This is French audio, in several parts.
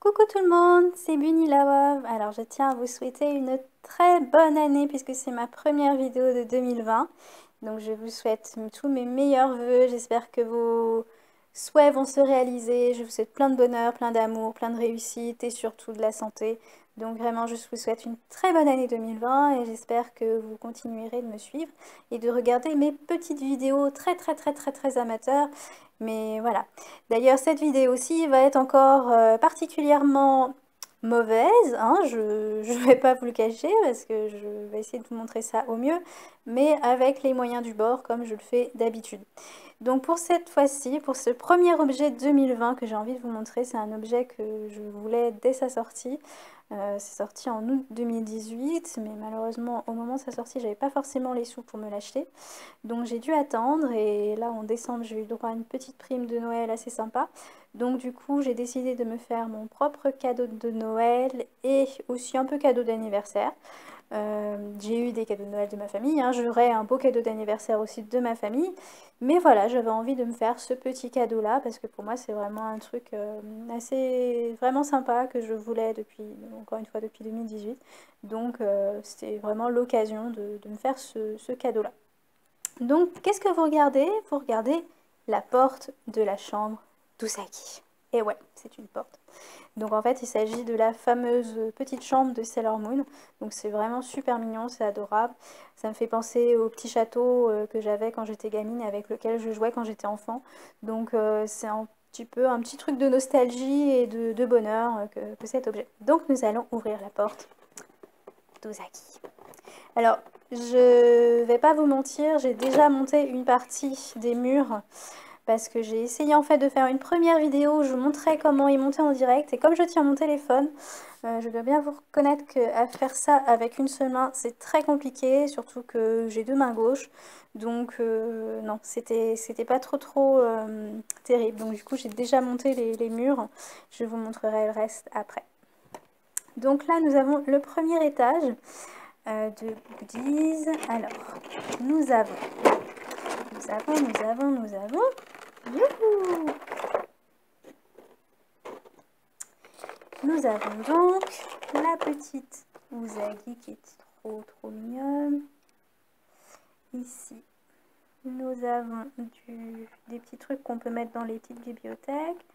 Coucou tout le monde, c'est Bunny Alors je tiens à vous souhaiter une très bonne année puisque c'est ma première vidéo de 2020. Donc je vous souhaite tous mes meilleurs vœux, j'espère que vos souhaits vont se réaliser. Je vous souhaite plein de bonheur, plein d'amour, plein de réussite et surtout de la santé. Donc vraiment je vous souhaite une très bonne année 2020 et j'espère que vous continuerez de me suivre et de regarder mes petites vidéos très amateurs. Mais voilà. D'ailleurs, cette vidéo-ci va être encore particulièrement mauvaise, hein, je ne vais pas vous le cacher parce que je vais essayer de vous montrer ça au mieux, mais avec les moyens du bord comme je le fais d'habitude. Donc pour cette fois-ci, pour ce premier objet 2020 que j'ai envie de vous montrer, c'est un objet que je voulais dès sa sortie. C'est sorti en août 2018, mais malheureusement au moment de sa sortie, j'avais pas forcément les sous pour me l'acheter. Donc j'ai dû attendre et là en décembre j'ai eu droit à une petite prime de Noël assez sympa. Donc du coup j'ai décidé de me faire mon propre cadeau de Noël et aussi un peu cadeau d'anniversaire. J'ai eu des cadeaux de Noël de ma famille, hein. J'aurai un beau cadeau d'anniversaire aussi de ma famille. Mais voilà, j'avais envie de me faire ce petit cadeau là parce que pour moi c'est vraiment un truc assez vraiment sympa que je voulais depuis, encore une fois depuis 2018. Donc c'était vraiment l'occasion de me faire ce cadeau là. Donc, qu'est-ce que vous regardez? Vous regardez la porte de la chambre d'Usagi. Et ouais, c'est une porte. Donc en fait, il s'agit de la fameuse petite chambre de Sailor Moon. Donc c'est vraiment super mignon, c'est adorable. Ça me fait penser au petit château que j'avais quand j'étais gamine, avec lequel je jouais quand j'étais enfant. Donc c'est un petit peu un petit truc de nostalgie et de bonheur que cet objet. Donc nous allons ouvrir la porte d'Usagi. Alors, je vais pas vous mentir, j'ai déjà monté une partie des murs parce que j'ai essayé en fait de faire une première vidéo où je vous montrais comment y monter en direct et comme je tiens mon téléphone, je dois bien vous reconnaître qu'à faire ça avec une seule main, c'est très compliqué, surtout que j'ai deux mains gauches. Donc non, c'était pas trop terrible. Donc du coup, j'ai déjà monté les murs. Je vous montrerai le reste après. Donc là, nous avons le premier étage de goodies. Alors, nous avons, youhou, nous avons donc la petite Usagi qui est trop mignonne. Ici, nous avons des petits trucs qu'on peut mettre dans les petites bibliothèques.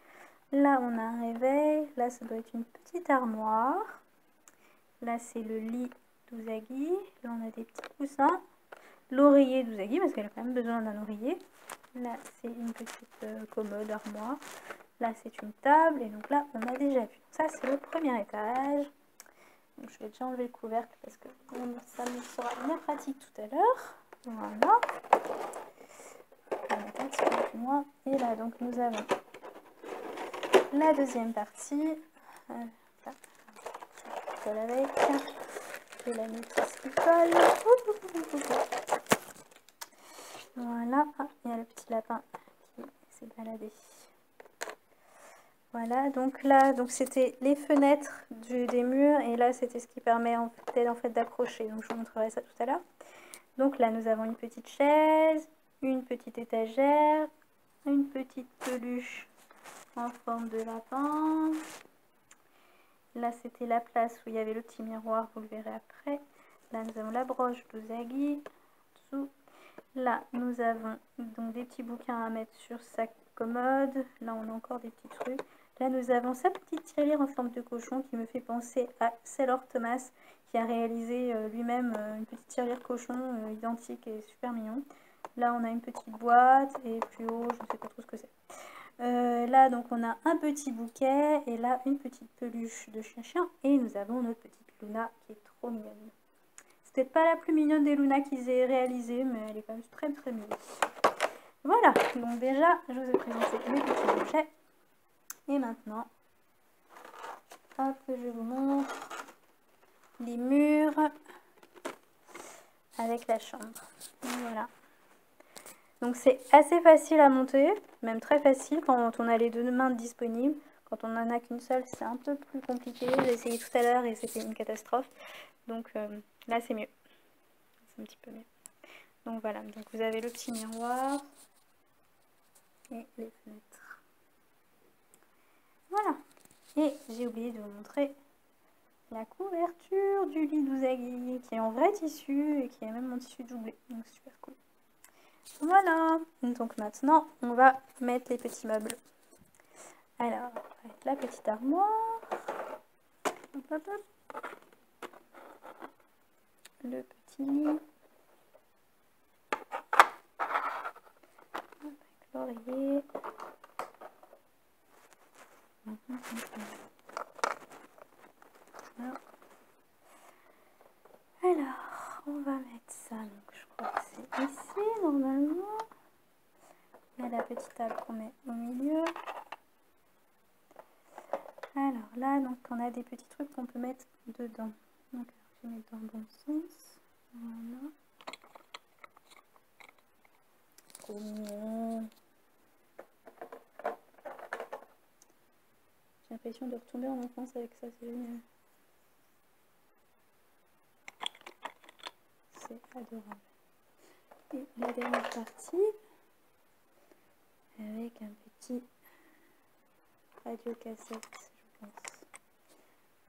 Là, on a un réveil. Là, ça doit être une petite armoire. Là, c'est le lit d'Usagi. Là, on a des petits coussins. L'oreiller d'Usagi, parce qu'elle a quand même besoin d'un oreiller. Là, c'est une petite commode armoire. Là, c'est une table. Et donc là, on a déjà vu. Ça, c'est le premier étage. Donc, je vais déjà enlever le couvercle parce que ça me sera bien pratique tout à l'heure. Voilà. On va mettre un petit peu plus loin. Et là, donc, nous avons la deuxième partie. Là, je colle avec. Je vais la mettre ce qui colle. Voilà. Ah, il y a le petit lapin qui s'est baladé. Voilà, donc là, c'était les fenêtres des murs et là c'était ce qui permet en fait d'accrocher. Donc je vous montrerai ça tout à l'heure. Donc là nous avons une petite chaise, une petite étagère, une petite peluche en forme de lapin. Là c'était la place où il y avait le petit miroir, vous le verrez après. Là nous avons la broche d'Usagi. Là nous avons donc des petits bouquins à mettre sur sa commode. Là on a encore des petits trucs. Là, nous avons sa petite tirelire en forme de cochon qui me fait penser à Sailor Thomas qui a réalisé lui-même une petite tirelire cochon identique et super mignon. Là, on a une petite boîte et plus haut, je ne sais pas trop ce que c'est. Là, donc, on a un petit bouquet et là, une petite peluche de chien-chien. Et nous avons notre petite Luna qui est trop mignonne. C'est peut-être pas la plus mignonne des Luna qu'ils aient réalisé, mais elle est quand même très mignonne. Voilà, donc déjà, je vous ai présenté les petits objets. Et maintenant, hop, je vous montre les murs avec la chambre. Voilà. Donc c'est assez facile à monter, même très facile quand on a les deux mains disponibles. Quand on n'en a qu'une seule, c'est un peu plus compliqué. J'ai essayé tout à l'heure et c'était une catastrophe. Donc là, c'est mieux. C'est un petit peu mieux. Donc voilà, donc vous avez le petit miroir et les fenêtres. Voilà. Et j'ai oublié de vous montrer la couverture du lit d'Usagi qui est en vrai tissu et qui est même en tissu doublé. Donc super cool. Voilà. Donc maintenant, on va mettre les petits meubles. Alors, avec la petite armoire. Hop, hop, hop. Le petit lit. Avec l'oreiller. Voilà. Alors, on va mettre ça. Donc, je crois que c'est ici, normalement. Il y a la petite table qu'on met au milieu. Alors là, donc, on a des petits trucs qu'on peut mettre dedans. Donc, je vais mettre dans le bon sens. Voilà. Trop mignon. J'ai l'impression de retomber en enfance avec ça, c'est génial. C'est adorable. Et la dernière partie, avec un petit radio-cassette, je pense.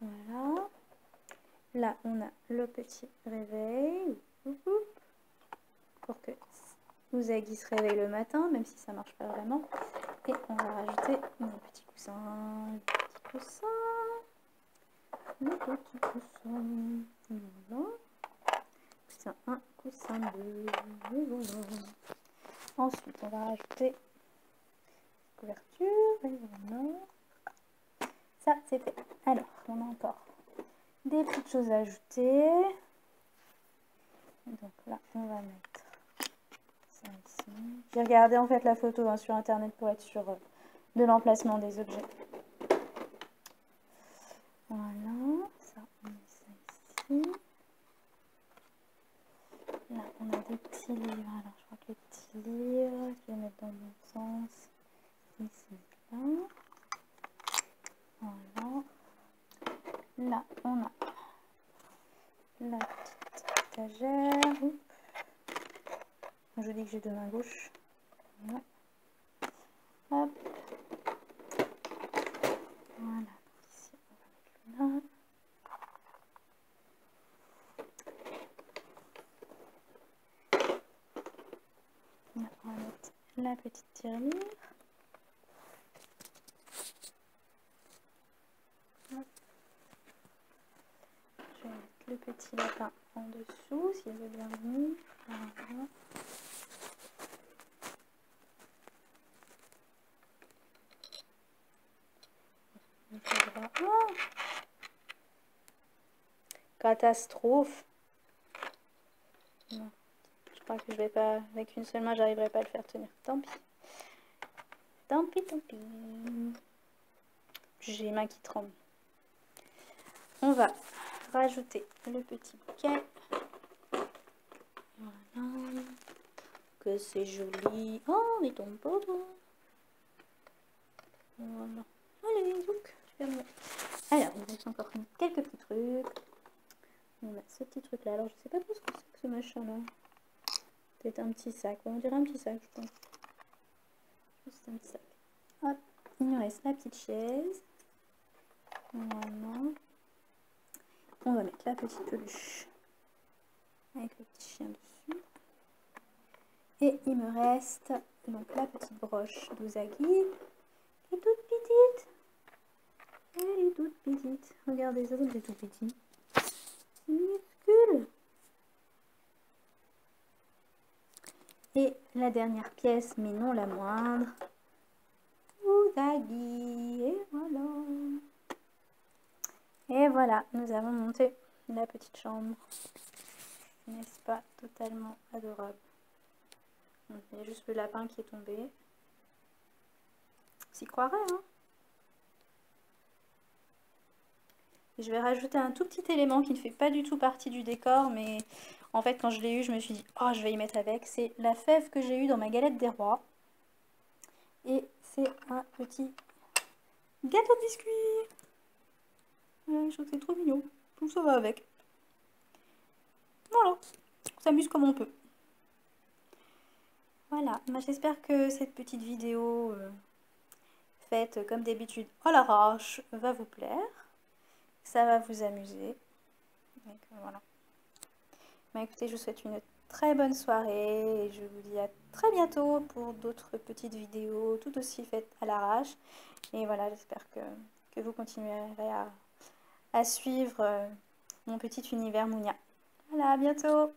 Voilà. Là, on a le petit réveil. Pour que Usagi se réveille le matin, même si ça marche pas vraiment. Et on va rajouter un petit coussin. Le petit coussin. Le petit coussin. Voilà. Coussin 1, coussin 2. Et voilà. Ensuite, on va rajouter couverture. Et voilà. Ça, c'est fait. Alors, on a encore des petites choses à ajouter. Donc là, on va mettre ça ici. J'ai regardé en fait la photo hein, sur internet pour être sûre de l'emplacement des objets. Voilà, ça, on met ça ici. Là, on a des petits livres. Alors, je crois que les petits livres, je vais les mettre dans le bon sens. Ici, là. Voilà. Là, on a la petite étagère. Oups. Je dis que j'ai deux mains gauches. Voilà. Hop. Voilà. Ici, on va mettre là. Là, on va mettre la petite tirelire. Hop. Je vais mettre le petit lapin en dessous, s'il veut bien venir. Voilà. Oh, catastrophe. Non. Je crois que je vais pas, avec une seule main, j'arriverai pas à le faire tenir. Tant pis. Tant pis, tant pis. J'ai les mains qui tremblent. On va rajouter le petit bouquet. Voilà. Que c'est joli. Oh, mais tombe pas. Voilà. Allez, donc, je vais alors, il reste encore quelques petits trucs. On a ce petit truc là. Alors, je sais pas trop ce que c'est que ce machin là. Peut-être un petit sac. On dirait un petit sac, je pense. C'est un petit sac. Hop, il nous reste la petite chaise. Voilà. On va mettre la petite peluche avec le petit chien dessus. Et il me reste donc la petite broche d'Usagi. Elle est toute petite. Elle est toute petite. Regardez, ça c'est tout petit. Minuscule. Et la dernière pièce, mais non la moindre, Usagi. Et voilà. Et voilà, nous avons monté la petite chambre. N'est-ce pas totalement adorable? Donc, il y a juste le lapin qui est tombé. S'y croirait, hein? Et je vais rajouter un tout petit élément qui ne fait pas du tout partie du décor, mais en fait, quand je l'ai eu, je me suis dit, oh, je vais y mettre avec. C'est la fève que j'ai eue dans ma galette des rois. Et c'est un petit gâteau de biscuits. Voilà, je trouve que c'est trop mignon. Tout ça va avec. Voilà, on s'amuse comme on peut. Voilà, j'espère que cette petite vidéo faite comme d'habitude à l'arrache va vous plaire. Ça va vous amuser. Donc, voilà. Bah, écoutez, je vous souhaite une très bonne soirée et je vous dis à très bientôt pour d'autres petites vidéos tout aussi faites à l'arrache. Et voilà, j'espère que vous continuerez à suivre mon petit univers Mounia. Voilà, à bientôt!